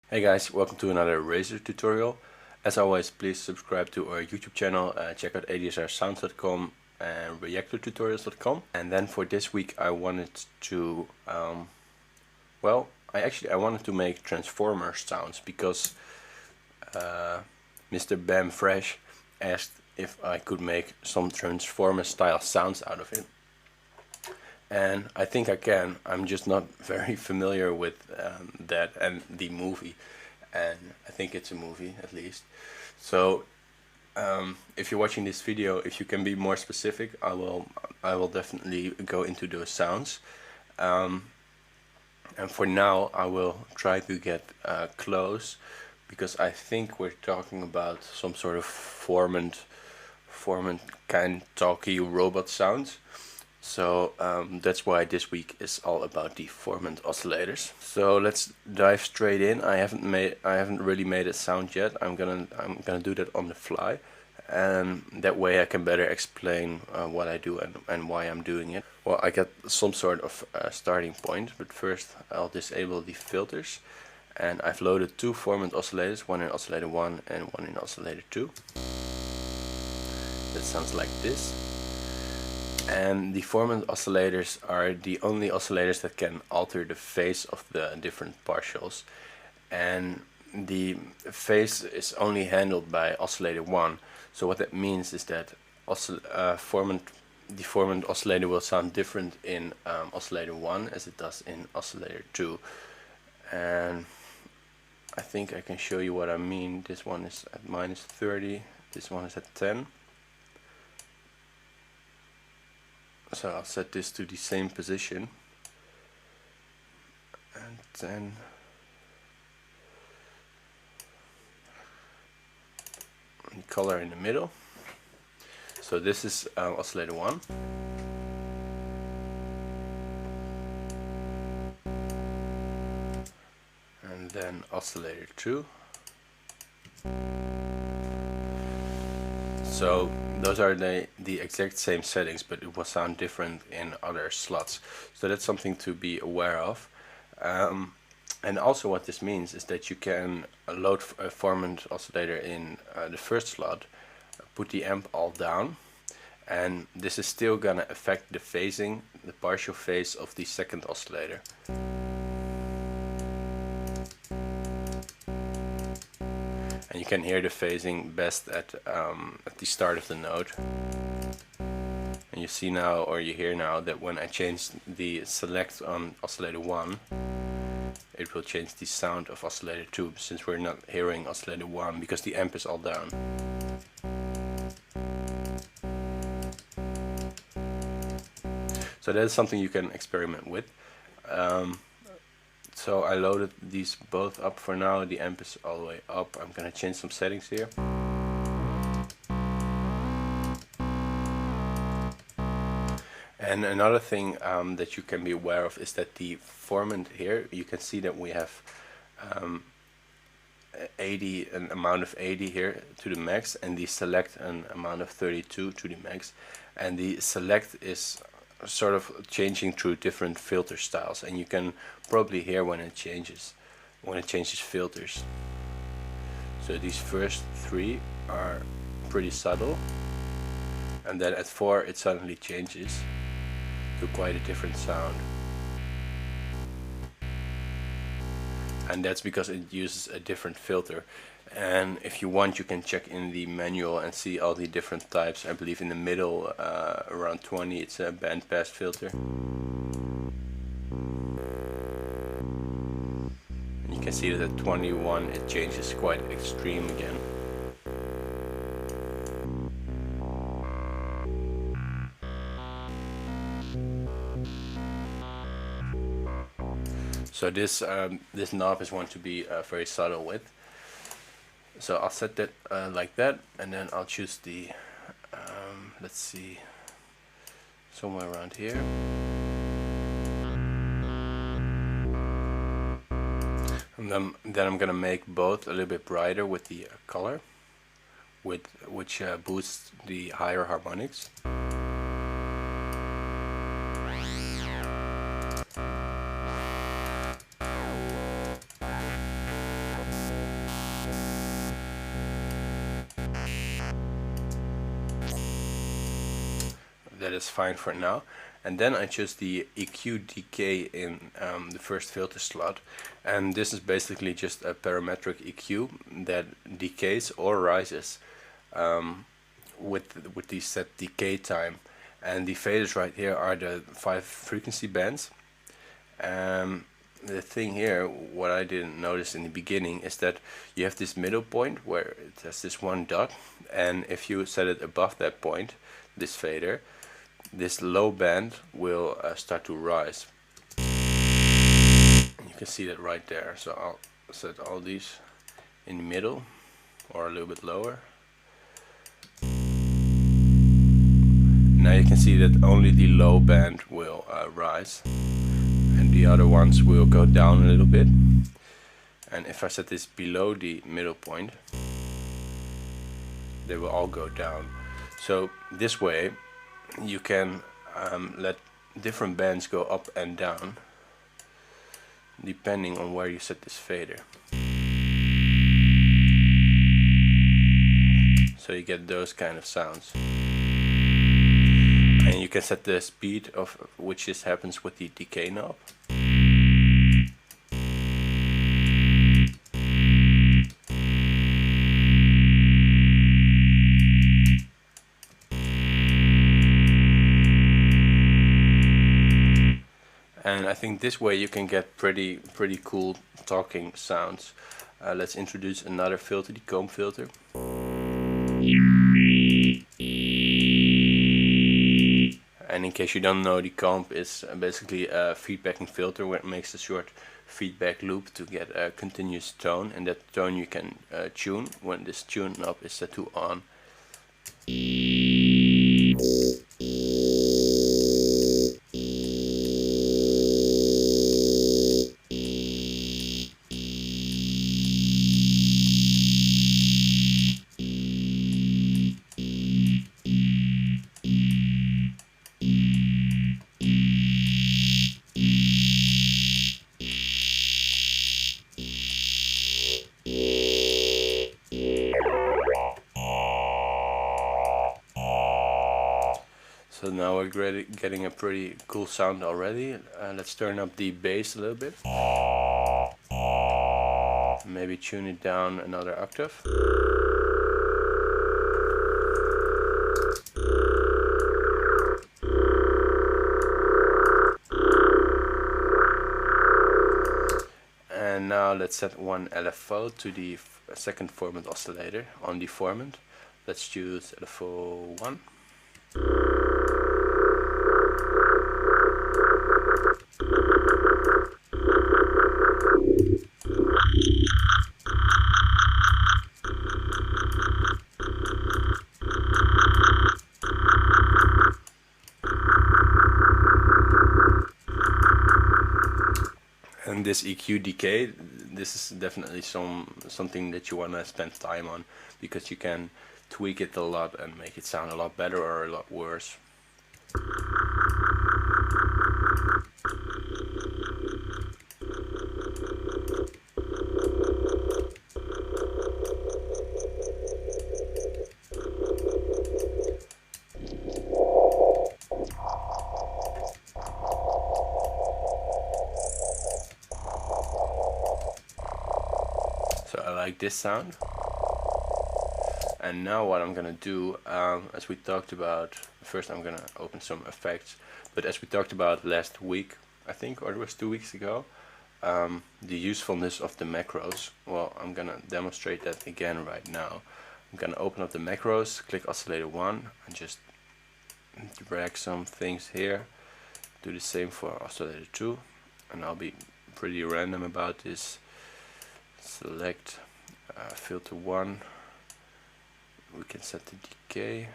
Hey guys, welcome to another Razor tutorial. As always, please subscribe to our YouTube channel, check out ADSRsounds.com and reactortutorials.com. And then for this week I wanted to, I wanted to make transformer sounds because Mr. Bam Fresh asked if I could make some transformer style sounds out of it. And I think I can. I'm just not very familiar with that and the movie, and I think it's a movie at least. So if you're watching this video, if you can be more specific, I will definitely go into those sounds. And for now I will try to get close, because I think we're talking about some sort of Formant kind talky robot sounds. So that's why this week is all about the Formant oscillators. So let's dive straight in. I haven't really made a sound yet. I'm gonna do that on the fly, and that way I can better explain what I do and why I'm doing it. Well, I got some sort of starting point, but first I'll disable the filters, and I've loaded two Formant oscillators, one in oscillator 1 and one in oscillator 2. That sounds like this. And the Formant oscillators are the only oscillators that can alter the phase of the different partials, and the phase is only handled by oscillator 1. So what that means is that the Formant oscillator will sound different in oscillator 1 as it does in oscillator 2. And I think I can show you what I mean. This one is at -30, this one is at 10. So I'll set this to the same position, and then the color in the middle. So this is oscillator 1. And then oscillator 2. So those are the exact same settings, but it will sound different in other slots. So that's something to be aware of. And also what this means is that you can load a Formant oscillator in the first slot, put the amp all down, and this is still gonna affect the phasing, the partial phase of the second oscillator. And you can hear the phasing best at the start of the note. And you see now, or you hear now, that when I change the select on oscillator 1, it will change the sound of oscillator 2, since we're not hearing oscillator 1 because the amp is all down. So that is something you can experiment with. So I loaded these both up for now. The amp is all the way up. I'm gonna change some settings here. And another thing that you can be aware of is that the Formant here, you can see that we have 80, an amount of 80 here to the max, and the select an amount of 32 to the max. And the select is sort of changing through different filter styles, and you can probably hear when it changes filters. So these first three are pretty subtle, and then at 4 it suddenly changes to quite a different sound. And that's because it uses a different filter. And if you want, you can check in the manual and see all the different types. I believe in the middle, around 20, it's a bandpass filter. And you can see that at 21 it changes quite extreme again. So this knob is one to be very subtle with. So I'll set that like that, and then I'll choose the, let's see, somewhere around here. And then I'm gonna make both a little bit brighter with the color, which boosts the higher harmonics. is fine for now. And then I choose the EQ decay in the first filter slot, and this is basically just a parametric EQ that decays or rises with the set decay time. And the faders right here are the 5 frequency bands. The thing here, what I didn't notice in the beginning, is that you have this middle point where it has this one dot, and if you set it above that point, this fader, this low band will start to rise. You can see that right there. So I'll set all these in the middle or a little bit lower. Now you can see that only the low band will rise and the other ones will go down a little bit. And if I set this below the middle point, they will all go down. So this way you can let different bands go up and down depending on where you set this fader. So you get those kind of sounds. And you can set the speed of which this happens with the decay knob. And I think this way you can get pretty cool talking sounds. Let's introduce another filter, the comb filter. And in case you don't know, the comb is basically a feedbacking filter where it makes a short feedback loop to get a continuous tone, and that tone you can tune when this tune knob is set to on. So now we're getting a pretty cool sound already. Let's turn up the bass a little bit. Maybe tune it down another octave. And now let's set one LFO to the second Formant oscillator on the Formant. Let's choose LFO 1. And this EQ decay, this is definitely something that you want to spend time on, because you can tweak it a lot and make it sound a lot better or a lot worse. So I like this sound. And now what I'm gonna do, as we talked about, first I'm gonna open some effects, but as we talked about last week, I think, or it was 2 weeks ago, the usefulness of the macros. Well, I'm gonna demonstrate that again right now. I'm gonna open up the macros, click oscillator 1, and just drag some things here. Do the same for oscillator 2, and I'll be pretty random about this. Select filter 1. We can set the decay.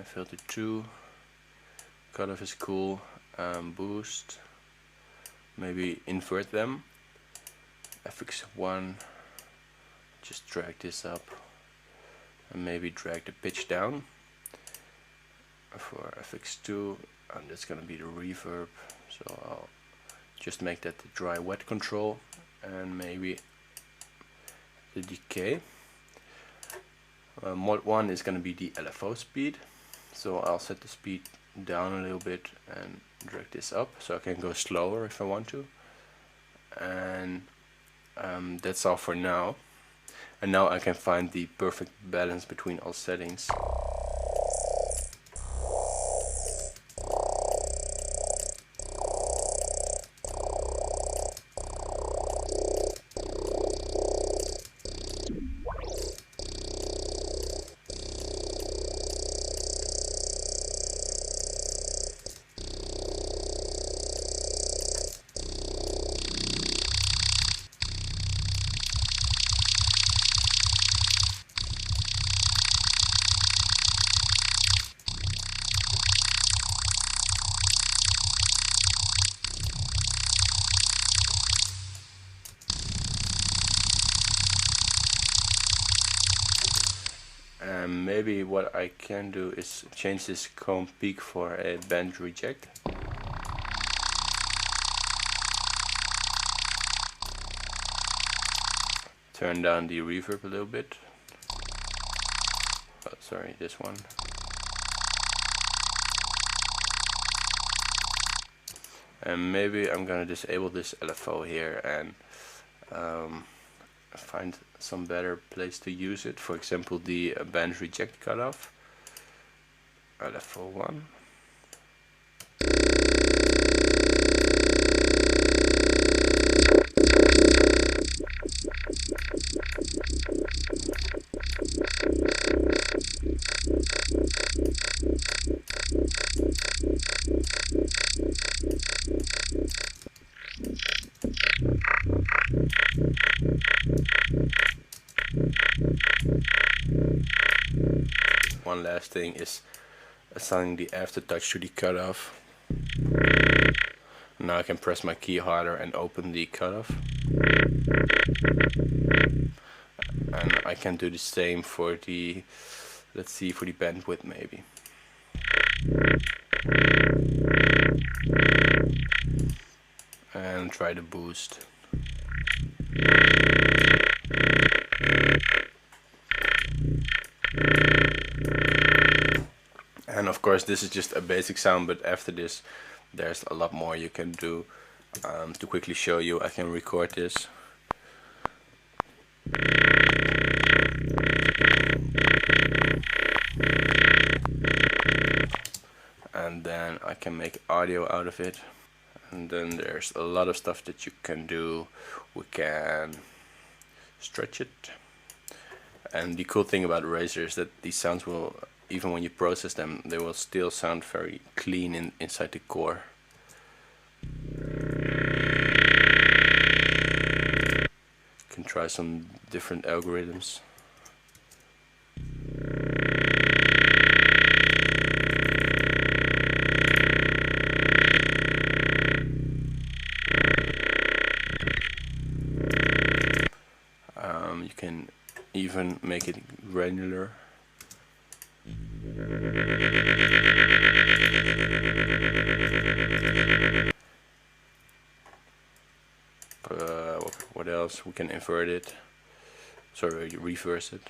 Filter 2. Cutoff is cool. Boost. Maybe invert them. FX1. Just drag this up. And maybe drag the pitch down. For FX2. And that's gonna be the reverb. So I'll just make that the dry wet control, and maybe the decay. Mod 1 is going to be the LFO speed, so I'll set the speed down a little bit and drag this up so I can go slower if I want to. And that's all for now. And now I can find the perfect balance between all settings. And maybe what I can do is change this comb peak for a band reject. Turn down the reverb a little bit. Oh, sorry, this one. And maybe I'm gonna disable this LFO here and find some better place to use it. For example, the band reject cutoff, LFO 1. One last thing is assigning the aftertouch to the cutoff. Now I can press my key harder and open the cutoff. And I can do the same for the, let's see, for the bandwidth maybe. And try the boost. And of course this is just a basic sound, but after this there's a lot more you can do. To quickly show you, I can record this. And then I can make audio out of it. And then there's a lot of stuff that you can do. We can stretch it. And the cool thing about Razer is that these sounds will, even when you process them, they will still sound very clean inside the core. You can try some different algorithms. You can even make it granular. What else? We can invert it. Sorry, reverse it.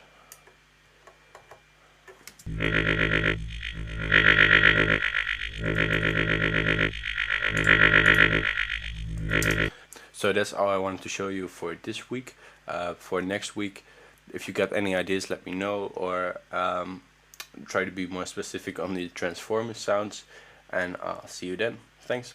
So that's all I wanted to show you for this week. For next week, if you got any ideas, let me know, or try to be more specific on the transformer sounds, and I'll see you then. Thanks.